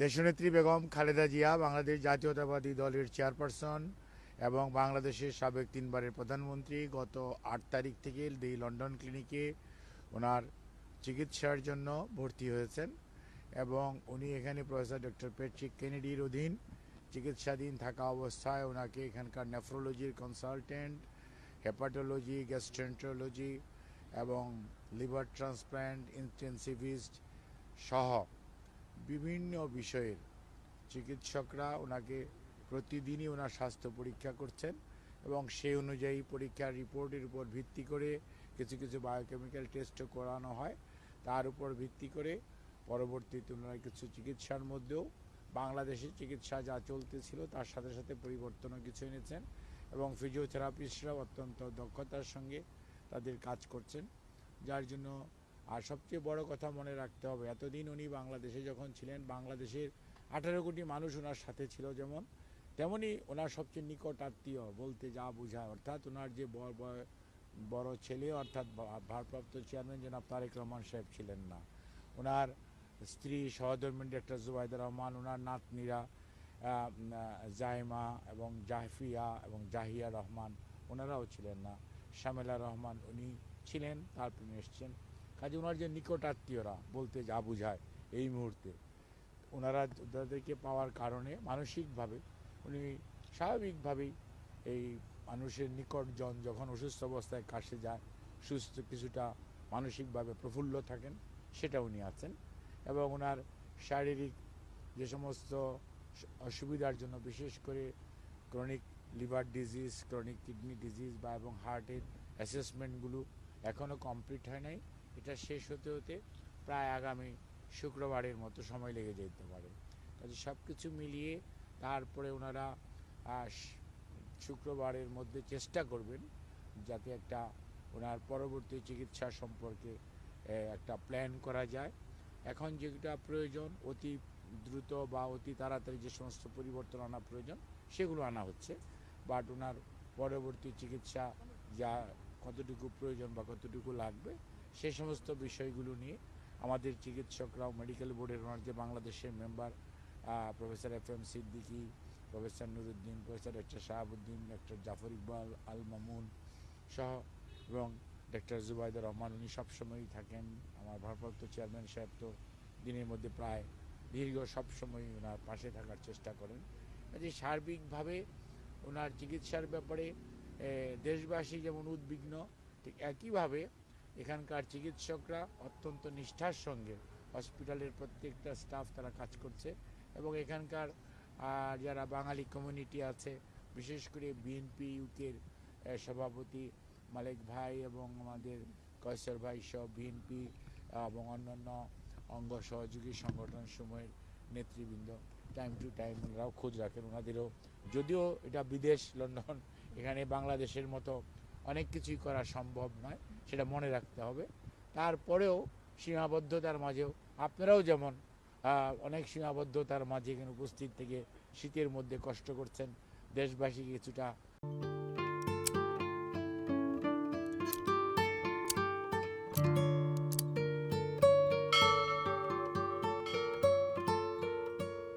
দেশনেত্রী বেগম খালেদা জিয়া বাংলাদেশ জাতীয়তাবাদী দলের চেয়ারপারসন এবং বাংলাদেশের সাবেক তিনবারের প্রধানমন্ত্রী গত 8 তারিখ থেকে দি লন্ডন ক্লিনিকে ওনার চিকিৎসার জন্য ভর্তি হয়েছেন এবং উনি এখানে প্রফেসর ডক্টর প্যাট্রিক কেনেডির অধীন চিকিৎসাধীন থাকা অবস্থায় ওনাকে এখানকার নেফ্রোলজির কনসালটেন্ট, হেপাটোলজি, গ্যাস্ট্রেন্টোলজি এবং লিভার ট্রান্সপ্ল্যান্ট ইন্টেন্সিভিস্ট সহ বিভিন্ন বিষয়ের চিকিৎসকরা ওনাকে প্রতিদিনই ওনার স্বাস্থ্য পরীক্ষা করছেন এবং সেই অনুযায়ী পরীক্ষার রিপোর্টের উপর ভিত্তি করে কিছু কিছু বায়োকেমিক্যাল টেস্টও করানো হয়। তার উপর ভিত্তি করে পরবর্তীতে ওনারা কিছু চিকিৎসার মধ্যেও বাংলাদেশের চিকিৎসা যা চলতেছিল তার সাথে সাথে পরিবর্তনও কিছু এনেছেন এবং ফিজিওথেরাপিস্টরাও অত্যন্ত দক্ষতার সঙ্গে তাদের কাজ করছেন, যার জন্য আর সবচেয়ে বড় কথা মনে রাখতে হবে, এতদিন উনি বাংলাদেশে যখন ছিলেন বাংলাদেশের 18 কোটি মানুষ ওনার সাথে ছিল, যেমন তেমনি ওনার সবচেয়ে নিকট আত্মীয় বলতে যা বোঝায়, অর্থাৎ ওনার যে বড় ছেলে অর্থাৎ ভারপ্রাপ্ত চেয়ারম্যান জনাব তারেক রহমান সাহেব ছিলেন না, ওনার স্ত্রী সহধর্মিণী ডক্টর জুবাইদা রহমান, ওনার নাতনিরা জাইমা এবং জাহফিয়া এবং জাহিয়া রহমান ওনারাও ছিলেন না, শামেলা রহমান উনি ছিলেন, তারপরে এসছেন। কাজে ওনার যে নিকট আত্মীয়রা বলতে যা বোঝায় এই মুহূর্তে ওনারা তাদেরকে পাওয়ার কারণে মানসিকভাবে উনি স্বাভাবিকভাবেই এই মানুষের নিকটজন যখন অসুস্থ অবস্থায় কাছে যায় সুস্থ কিছুটা মানসিকভাবে প্রফুল্ল থাকেন, সেটা উনি আছেন। এবং ওনার শারীরিক যে সমস্ত অসুবিধার জন্য বিশেষ করে chronic liver disease, chronic kidney disease বা এবং হার্টের অ্যাসেসমেন্টগুলো এখনও কমপ্লিট হয় নাই, এটা শেষ হতে হতে প্রায় আগামী শুক্রবারের মতো সময় লেগে যেতে পারে। কাজে সব কিছু মিলিয়ে তারপরে ওনারা শুক্রবারের মধ্যে চেষ্টা করবেন যাতে একটা ওনার পরবর্তী চিকিৎসা সম্পর্কে একটা প্ল্যান করা যায়। এখন যেটা প্রয়োজন অতি দ্রুত বা অতি তাড়াতাড়ি যে সমস্ত পরিবর্তন আনা প্রয়োজন সেগুলো আনা হচ্ছে, বাট ওনার পরবর্তী চিকিৎসা যা কতটুকু প্রয়োজন বা কতটুকু লাগবে সেই সমস্ত বিষয়গুলো নিয়ে আমাদের চিকিৎসকরাও মেডিকেল বোর্ডের ওনার যে বাংলাদেশের member professor FM Siddiqui, professor Nuruddin, professor doctor Shahabuddin, doctor Zafar Iqbal Al Mamun সহ এবং ডক্টর জুবাইদা রহমান উনি সবসময়ই থাকেন। আমার ভারপ্রাপ্ত চেয়ারম্যান সাহেব তো দিনের মধ্যে প্রায় দীর্ঘ সবসময় ওনার পাশে থাকার চেষ্টা করেন। কাজে সার্বিকভাবে ওনার চিকিৎসার ব্যাপারে দেশবাসী যেমন উদ্বিগ্ন, ঠিক একইভাবে এখানকার চিকিৎসকরা অত্যন্ত নিষ্ঠার সঙ্গে হসপিটালের প্রত্যেকটা স্টাফ তারা কাজ করছে এবং এখানকার যারা বাঙালি কমিউনিটি আছে, বিশেষ করে বিএনপি ইউকের সভাপতি মালেক ভাই এবং আমাদের কয়সর ভাই সহ বিএনপি এবং অন্যান্য অঙ্গ সহযোগী সংগঠন সময়ের নেতৃবৃন্দ টাইম টু টাইম ওনারাও খোঁজ রাখেন। ওনাদেরও যদিও এটা বিদেশ লন্ডন, এখানে বাংলাদেশের মতো অনেক কিছুই করা সম্ভব নয়, সেটা মনে রাখতে হবে। তারপরেও সীমাবদ্ধতার মাঝেও আপনারাও যেমন অনেক সীমাবদ্ধতার মাঝে এখানে উপস্থিত থেকে শীতের মধ্যে কষ্ট করছেন, দেশবাসী কিছুটা